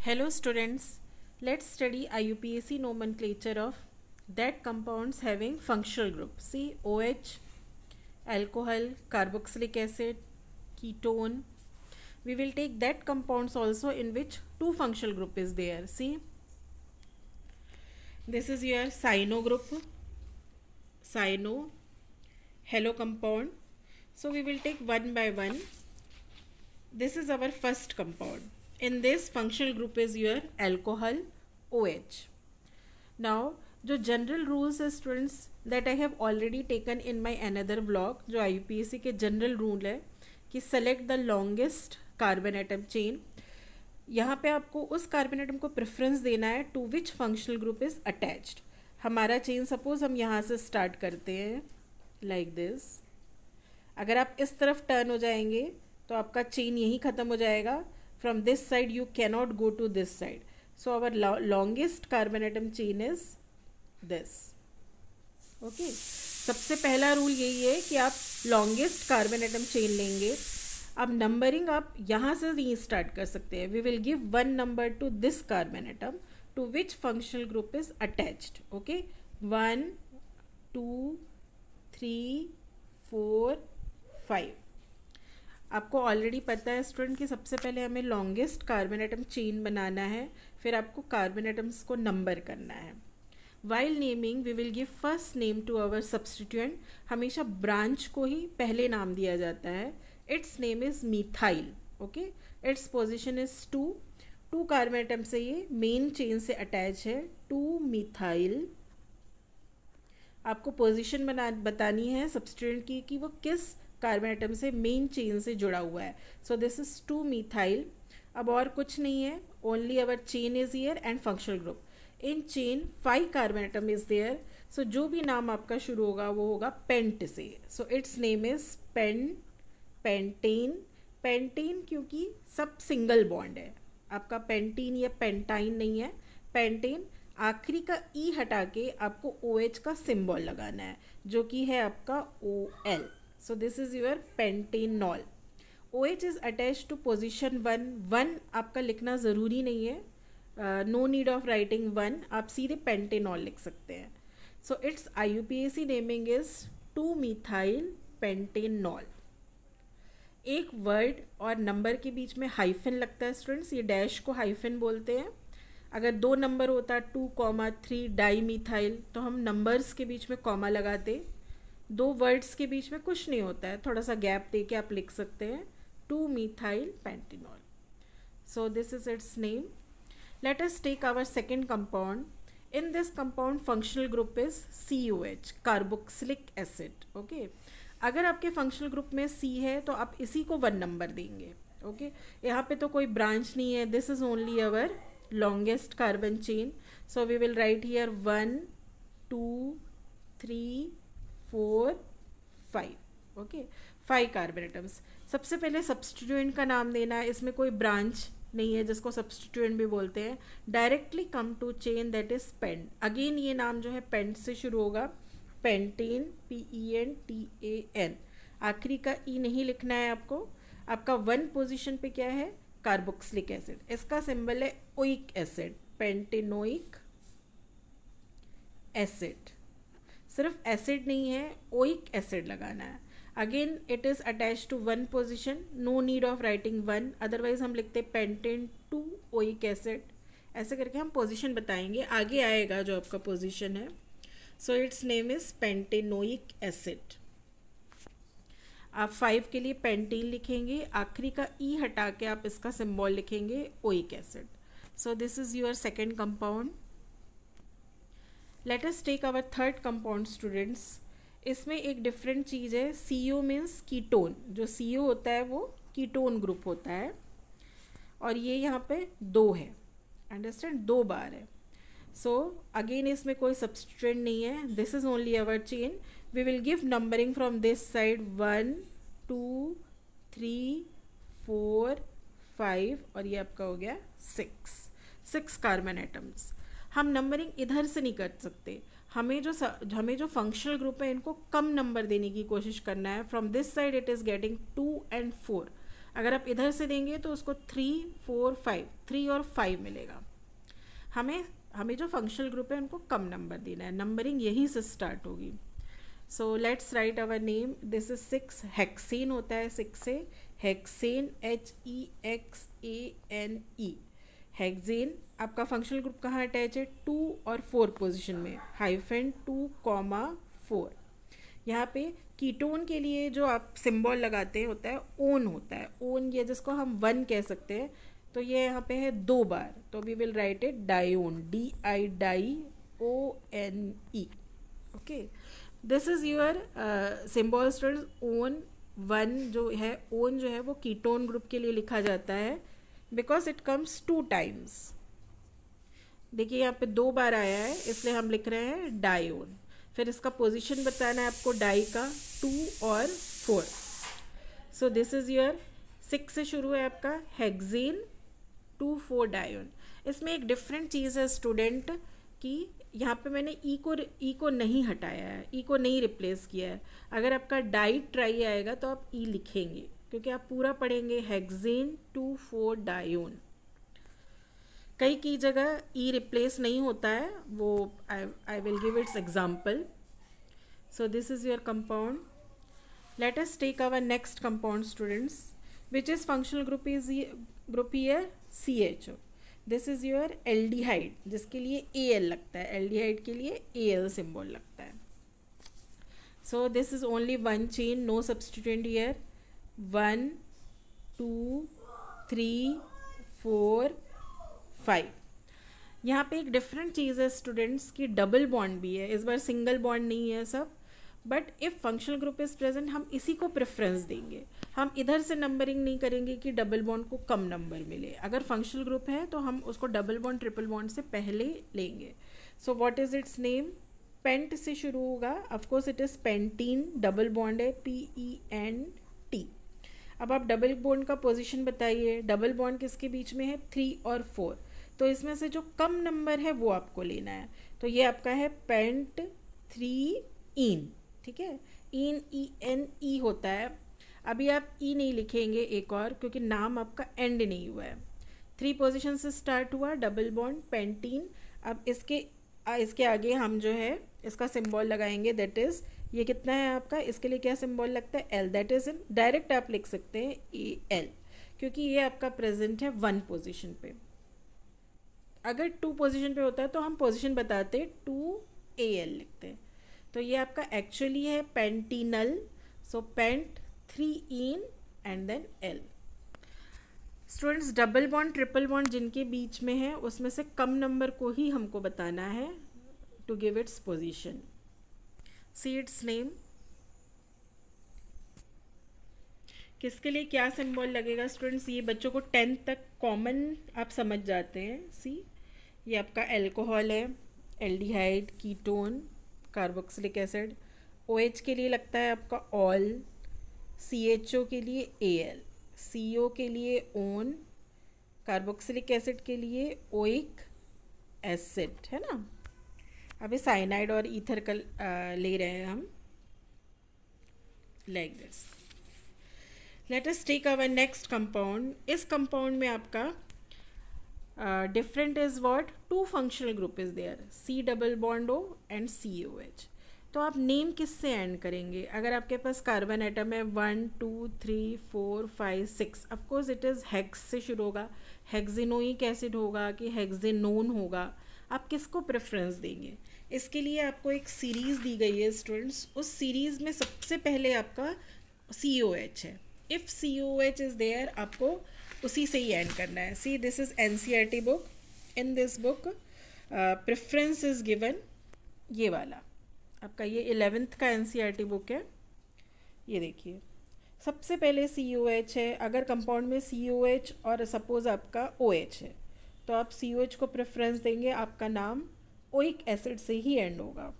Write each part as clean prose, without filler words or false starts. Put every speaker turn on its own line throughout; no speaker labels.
Hello students, let's study IUPAC nomenclature of that compounds having functional group. See OH, alcohol, carboxylic acid, ketone. We will take that compounds also in which two functional group is there. See, this is your cyano group, cyano, halo compound. So we will take one by one. This is our first compound. In this functional group is your alcohol OH. Now जो general rules है students that I have already taken in my another blog, जो IUPAC के general rule है कि select the longest carbon atom chain. यहाँ पे आपको उस कार्बन एटम को प्रेफरेंस देना है to which functional group is attached. हमारा चेन सपोज हम यहाँ से स्टार्ट करते हैं लाइक दिस. अगर आप इस तरफ टर्न हो जाएंगे तो आपका चेन यहीं ख़त्म हो जाएगा. From this side you cannot go to this side. So our longest carbon atom chain is this. Okay, सबसे पहला रूल यही है कि आप लॉन्गेस्ट कार्बन एटम चेन लेंगे. अब नंबरिंग आप यहाँ से नहीं स्टार्ट कर सकते हैं. We will give one number to this carbon atom to which functional group is attached. Okay, 1 2 3 4 5. आपको ऑलरेडी पता है स्टूडेंट कि सबसे पहले हमें लॉन्गेस्ट कार्बन एटम चेन बनाना है, फिर आपको कार्बन एटम्स को नंबर करना है. While naming we will give first name to our substituent. हमेशा ब्रांच को ही पहले नाम दिया जाता है. Its name is methyl. Okay, its position is 2 carbon atom से ये मेन चेन से अटैच है. 2 मिथाइल. आपको पोजिशन बतानी है सब्सटीट्यूएंट की कि वो किस कार्बन एटम से मेन चेन से जुड़ा हुआ है. So this is 2 methyl. अब और कुछ नहीं है, only our chain is here and functional group. In chain 5 carbon atom is there. So जो भी नाम आपका शुरू होगा वो होगा पेंट से. So it's name is pentane. Pentane क्योंकि सब सिंगल बॉन्ड है. आपका पेंटीन या पेंटाइन नहीं है, पेंटेन. आखिरी का ई हटा के आपको OH का सिंबल लगाना है जो कि है आपका OL. So this is your pentanol. OH is attached to position 1. 1 आपका लिखना ज़रूरी नहीं है. No need of writing 1. आप सीधे pentanol लिख सकते हैं. So its IUPAC naming is 2-methyl pentanol. एक वर्ड और नंबर के बीच में हाइफन लगता है स्टूडेंट्स. ये डैश को हाइफन बोलते हैं. अगर 2 नंबर होता 2,3 डाई मिथाइल तो हम नंबर्स के बीच में कॉमा लगाते. 2 वर्ड्स के बीच में कुछ नहीं होता है, थोड़ा सा गैप दे के आप लिख सकते हैं 2-methyl pentanol. So this is its name. Let us take our second compound. In this compound functional group is COH, carboxylic acid. Okay, अगर आपके फंक्शनल ग्रुप में C है तो आप इसी को 1 नंबर देंगे. ओके, यहाँ पे तो कोई ब्रांच नहीं है. This is only our longest carbon chain. So we will write here 1 2 3 4 5. Okay, 5 carbon atoms. सबसे पहले सब्सटीट्यूएंट का नाम देना है. इसमें कोई ब्रांच नहीं है जिसको सब्सटीट्यूएंट भी बोलते हैं. Directly come to chain that is pent. Again ये नाम जो है पेंट से शुरू होगा. Pentane, PENTAN. आखिरी का ई नहीं लिखना है आपको. आपका 1 पोजीशन पे क्या है, कार्बोक्सिलिक एसिड. इसका सिंबल है ओइक एसिड, पेंटेनोइक एसिड. सिर्फ एसिड नहीं है, ओइक एसिड लगाना है. Again it is attach to 1 position. No need of writing 1, otherwise हम लिखते पेंटेन 2 ओइक एसिड. ऐसे करके हम पोजिशन बताएंगे, आगे आएगा जो आपका पोजिशन है. So it's name is pentanoic acid. आप 5 के लिए पेंटीन लिखेंगे, आखिरी का ई हटा के आप इसका सिंबल लिखेंगे oic acid. So this is your second compound. Let us take our third compound students. इसमें एक डिफरेंट चीज़ है. CO means ketone. जो CO होता है वो कीटोन ग्रुप होता है. और ये यहाँ पे 2 है, अंडरस्टैंड, 2 बार है. सो अगेन इसमें कोई सब्सटीट्यूएंट नहीं है. This is only our chain. We will give numbering from this side 1 2 3 4 5 और ये आपका हो गया 6 कार्बन एटम्स. हम नंबरिंग इधर से नहीं कर सकते. हमें जो फंक्शनल ग्रुप है इनको कम नंबर देने की कोशिश करना है. From this side it is getting 2 and 4. अगर आप इधर से देंगे तो उसको 3, 4, 5, 3 और 5 मिलेगा। हमें हमें जो फंक्शनल ग्रुप है उनको कम नंबर देना है, नंबरिंग यहीं से स्टार्ट होगी। So let's write our name, this is 6, hexane होता है 6 से, हेक्सेन HEXANE, हेक्सेन। आपका फंक्शनल ग्रुप कहाँ अटैच है, 2 और 4 पोजीशन में, -2, 4। यहाँ पे कीटोन के लिए जो आप सिंबल लगाते हैं होता है ओन, होता है ओन, ये जिसको हम 1 कह सकते हैं। तो ये यहाँ पे है 2 बार, तो we will write it dione, DIONE। Okay, this is your symbol students. ओन 1 जो है, ओन जो है वो कीटोन ग्रुप के लिए लिखा जाता है बिकॉज इट कम्स 2 टाइम्स। देखिए यहाँ पे 2 बार आया है, इसलिए हम लिख रहे हैं डायोन। फिर इसका पोजीशन बताना है आपको डाई का, 2 और 4। सो दिस इज योर 6 से शुरू है आपका हेक्सेन 2, 4 डायोन। इसमें एक डिफरेंट चीज़ है स्टूडेंट कि यहाँ पे मैंने ई को नहीं हटाया है, ई को नहीं रिप्लेस किया है। अगर आपका डाई ट्राई आएगा तो आप ई लिखेंगे, क्योंकि आप पूरा पढ़ेंगे हेक्सेन 2, 4 डायोन। कई की जगह ई रिप्लेस नहीं होता है, वो I will give its example. So this is your compound. Let us take our next compound students, which is functional group here CHO। This is your aldehyde, जिसके लिए AL लगता है, एल्डिहाइड के लिए AL सिंबल लगता है। So this is only 1 chain, no substituent here. 1, 2, 3, 4, 5। यहाँ पे एक डिफरेंट चीज़ है स्टूडेंट्स की डबल बॉन्ड भी है, इस बार सिंगल बॉन्ड नहीं है सब। But if functional group is present हम इसी को प्रेफरेंस देंगे, हम इधर से नंबरिंग नहीं करेंगे कि डबल बॉन्ड को कम नंबर मिले। अगर फंक्शनल ग्रुप है तो हम उसको डबल बॉन्ड ट्रिपल बॉन्ड से पहले लेंगे। So what is its name, pent से शुरू होगा, of course it is pentene, double bond है PENT। अब आप डबल बॉन्ड का पोजीशन बताइए, डबल बॉन्ड किसके बीच में है, 3 और 4। तो इसमें से जो कम नंबर है वो आपको लेना है। तो ये आपका है पेंट 3 इन, ठीक है, इन ENE होता है। अभी आप ई नहीं लिखेंगे एक और, क्योंकि नाम आपका एंड नहीं हुआ है। 3 पोजीशन से स्टार्ट हुआ, डबल बॉन्ड पेंटीन। अब इसके आगे हम जो है इसका सिंबल लगाएंगे, दैट इज़ ये कितना है आपका, इसके लिए क्या सिंबल लगता है, L, that is in direct आप लिख सकते हैं AL, क्योंकि ये आपका प्रेजेंट है 1 पोजीशन पे। अगर 2 पोजीशन पे होता है तो हम पोजीशन बताते 2AL लिखते हैं। तो ये आपका एक्चुअली है pentynal, so pent 3 in and then L। Students, double bond triple bond जिनके बीच में है उसमें से कम नंबर को ही हमको बताना है to give its position. See its name, किसके लिए क्या सिंबल लगेगा स्टूडेंट्स, ये बच्चों को 10th तक कॉमन आप समझ जाते हैं। सी, ये आपका अल्कोहल है, aldehyde, ketone, carboxylic acid. OH के लिए लगता है आपका ऑल, CHO के लिए AL, CO के लिए ओन, कार्बोक्सिलिक एसिड के लिए ओइक एसिड, है ना। अभी साइनाइड और ईथर का ले रहे हैं हम, like this. Let us take our next compound. इस कंपाउंड में आपका different is what, 2 functional group is there, C double bond O and COH। तो आप नेम किससे एंड करेंगे, अगर आपके पास कार्बन एटम है 1, 2, 3, 4, 5, 6, ऑफकोर्स इट इज़ हेक्स से शुरू होगा, हेक्सिनोइक एसिड होगा कि हेक्सिनोन होगा, आप किसको प्रेफरेंस देंगे। इसके लिए आपको एक सीरीज़ दी गई है स्टूडेंट्स, उस सीरीज़ में सबसे पहले आपका COH है। इफ़ COH इज़ देयर आपको उसी से ही एंड करना है। See, this is NCERT book, in this book preference is given, ये वाला आपका ये 11th का NCERT बुक है। ये देखिए, सबसे पहले COH है। अगर कंपाउंड में COH और सपोज आपका OH है तो आप COH को प्रेफरेंस देंगे, आपका नाम ओइक एसिड से ही एंड होगा।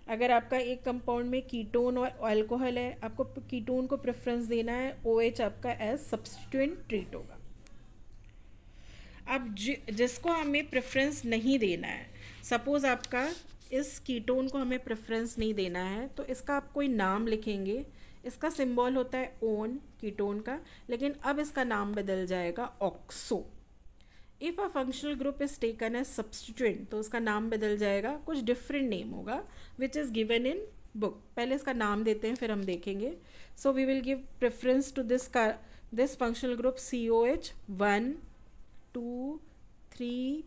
अगर आपका एक कंपाउंड में कीटोन और अल्कोहल है, आपको कीटोन को प्रेफरेंस देना है, OH आपका एज सब्स्टिट्यूएंट ट्रीट होगा। अब जिसको हमें प्रेफरेंस नहीं देना है, सपोज आपका इस कीटोन को हमें प्रेफरेंस नहीं देना है, तो इसका आप कोई नाम लिखेंगे, इसका सिंबल होता है ओन, कीटोन का, लेकिन अब इसका नाम बदल जाएगा oxo. If a functional group is taken as substituent तो उसका नाम बदल जाएगा, कुछ डिफरेंट नेम होगा which is given in book. पहले इसका नाम देते हैं फिर हम देखेंगे। So we will give preference to this functional group COH 1 2 3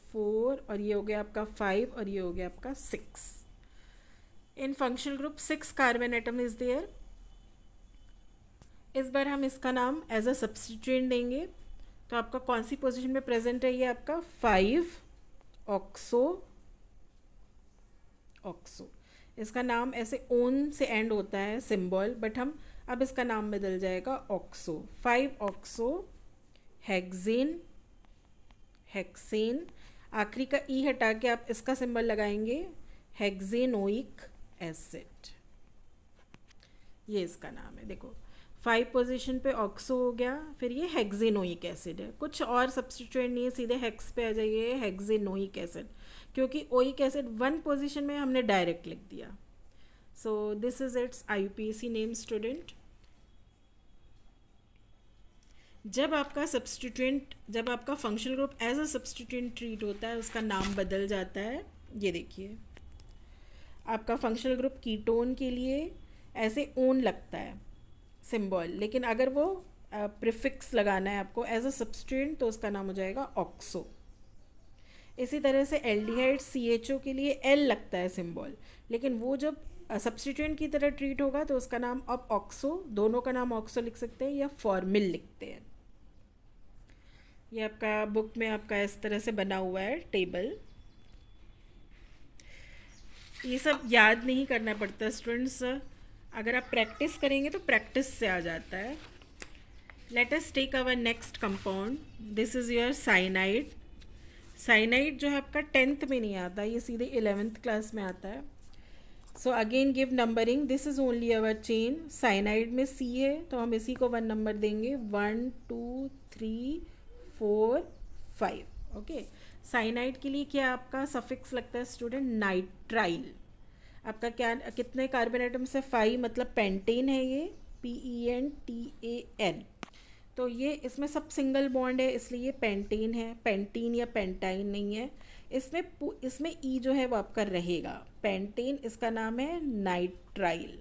4 और ये हो गया आपका 5 और ये हो गया आपका 6। In functional group 6 carbon atom is there. इस बार हम इसका नाम एज अ सब्स्टिट्यूएंट देंगे, तो आपका कौन सी पोजीशन में प्रेजेंट है, ये आपका 5 ऑक्सो। ऑक्सो इसका नाम ऐसे ओन से एंड होता है सिंबल, बट हम अब इसका नाम बदल जाएगा ऑक्सो। 5 oxo hexane. हेक्सेन आखिरी का ई हटा के आप इसका सिंबल लगाएंगे हेक्सेनोइक एसिड। ये इसका नाम है। देखो 5 पोजीशन पे ऑक्सो हो गया, फिर ये हेक्सेनोइक एसिड है, कुछ और सब्स्टिट्यूएंट नहीं है, सीधे हेक्स पे आ जाइए, हेक्सेनोइक एसिड, क्योंकि ओइक एसिड 1 पोजीशन में हमने डायरेक्ट लिख दिया। So this is its IUPAC name student. जब आपका functional group as a substituent treat होता है उसका नाम बदल जाता है। ये देखिए आपका फंक्शनल ग्रुप कीटोन के लिए ऐसे ओन लगता है सिंबल, लेकिन अगर वो प्रीफिक्स लगाना है आपको एज अ सब्स्टिट्यूएंट तो उसका नाम हो जाएगा ऑक्सो। इसी तरह से एल्डिहाइड CHO के लिए L लगता है सिंबल, लेकिन वो जब सब्स्टिट्यूएंट की तरह ट्रीट होगा तो उसका नाम अब ऑक्सो, दोनों का नाम ऑक्सो लिख सकते हैं या फॉर्मिल लिखते हैं। ये आपका बुक में आपका इस तरह से बना हुआ है टेबल। ये सब याद नहीं करना पड़ता स्टूडेंट्स, अगर आप प्रैक्टिस करेंगे तो प्रैक्टिस से आ जाता है। Let us take our next compound. This is your cyanide. Cyanide जो है आपका 10th में नहीं आता, ये सीधे 11th क्लास में आता है। So again give numbering, this is only our chain. Cyanide में C है तो हम इसी को 1 नंबर देंगे, 1 2 3 4 5। ओके, साइनाइड के लिए क्या आपका सफिक्स लगता है स्टूडेंट, नाइट्राइल। आपका क्या कितने कार्बन एटम्स है, 5, मतलब पेंटेन है ये, PENTAN। तो ये इसमें सब सिंगल बॉन्ड है इसलिए ये पेंटेन है, पेंटीन या पेंटाइन नहीं है। इसमें E जो है वो आपका रहेगा, पेंटेन इसका नाम है nitrile,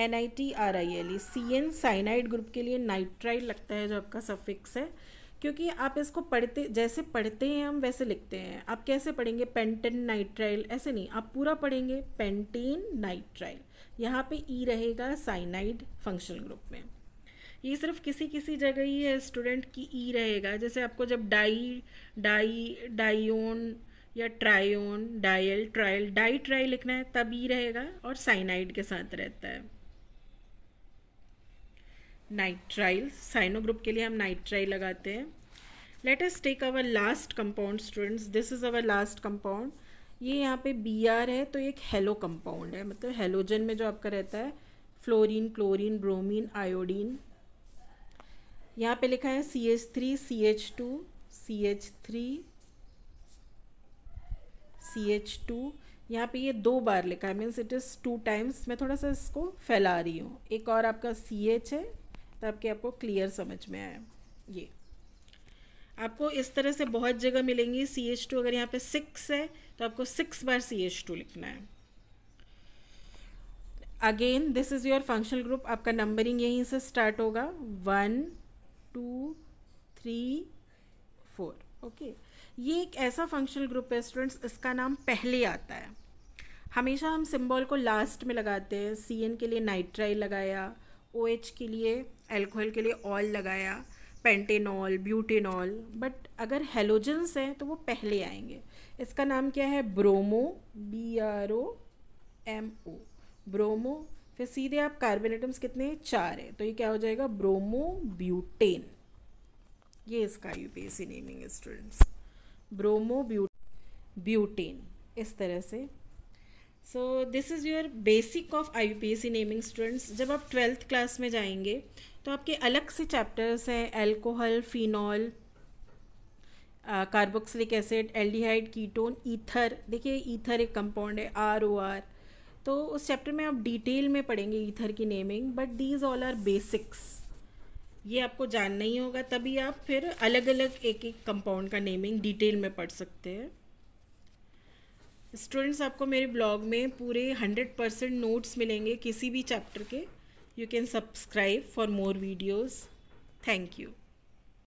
NITRIL। CN cyanide group के लिए नाइट्राइल लगता है जो आपका सफिक्स है, क्योंकि आप इसको जैसे पढ़ते हैं हम वैसे लिखते हैं। आप कैसे पढ़ेंगे, पेंटेन नाइट्राइल, ऐसे नहीं, आप पूरा पढ़ेंगे पेंटेन नाइट्राइल। यहाँ पे E रहेगा साइनाइड फंक्शनल ग्रुप में। ये सिर्फ किसी किसी जगह ही है स्टूडेंट की E रहेगा, जैसे आपको जब डाइओन या ट्रायोन, डायल, ट्रायल, डाई ट्राई लिखना है तब E रहेगा और साइनाइड के साथ रहता है। नाइट्राइल, साइनो ग्रुप के लिए हम नाइट्राइल लगाते हैं। Let us take our last compound students, this is our last compound. ये यहाँ पे Br है तो एक हेलो कंपाउंड है, मतलब हेलोजन में जो आपका रहता है फ्लोरीन, क्लोरीन, ब्रोमीन, आयोडीन। यहाँ पे लिखा है CH3 CH2 CH3 CH2। यहाँ पे ये 2 बार लिखा है, मीन्स इट इज़ 2 टाइम्स। मैं थोड़ा सा इसको फैला रही हूँ। एक और आपका CH है ताकि आपको क्लियर समझ में आए। ये आपको इस तरह से बहुत जगह मिलेंगी। CH2 अगर यहाँ पे 6 है तो आपको 6 बार CH2 लिखना है। Again this is your functional group, आपका नंबरिंग यहीं से स्टार्ट होगा, 1 2 3 4। ओके, ये एक ऐसा फंक्शनल ग्रुप है स्टूडेंट्स, इसका नाम पहले आता है। हमेशा हम सिंबल को लास्ट में लगाते हैं। CN के लिए नाइट्राइल लगाया, OH के लिए, एल्कोहल के लिए ऑल लगाया, पेंटेनॉल, ब्यूटेनॉल, बट अगर हेलोजेंस हैं तो वो पहले आएंगे। इसका नाम क्या है, ब्रोमो, BROMO, ब्रोमो। फिर सीधे आप कार्बन एटम्स कितने हैं, 4 है, तो ये क्या हो जाएगा, ब्रोमो ब्यूटेन। ये इसका IUPAC नेमिंग है स्टूडेंट्स, ब्रोमो ब्यूटेन, इस तरह से। सो this is your basic of IUPAC naming students. जब आप 12th क्लास में जाएंगे तो आपके अलग से चैप्टर्स हैं, alcohol, phenol, carboxylic acid, aldehyde, ketone, ether. देखिए ईथर एक कंपाउंड है, ROR। तो उस चैप्टर में आप डिटेल में पढ़ेंगे ईथर की naming, but these all our basics. ये आपको जानना ही होगा, तभी आप फिर अलग अलग एक एक कंपाउंड का नेमिंग डिटेल में पढ़ सकते हैं। स्टूडेंट्स, आपको मेरे ब्लॉग में पूरे 100% नोट्स मिलेंगे किसी भी चैप्टर के। You can subscribe for more videos. Thank you.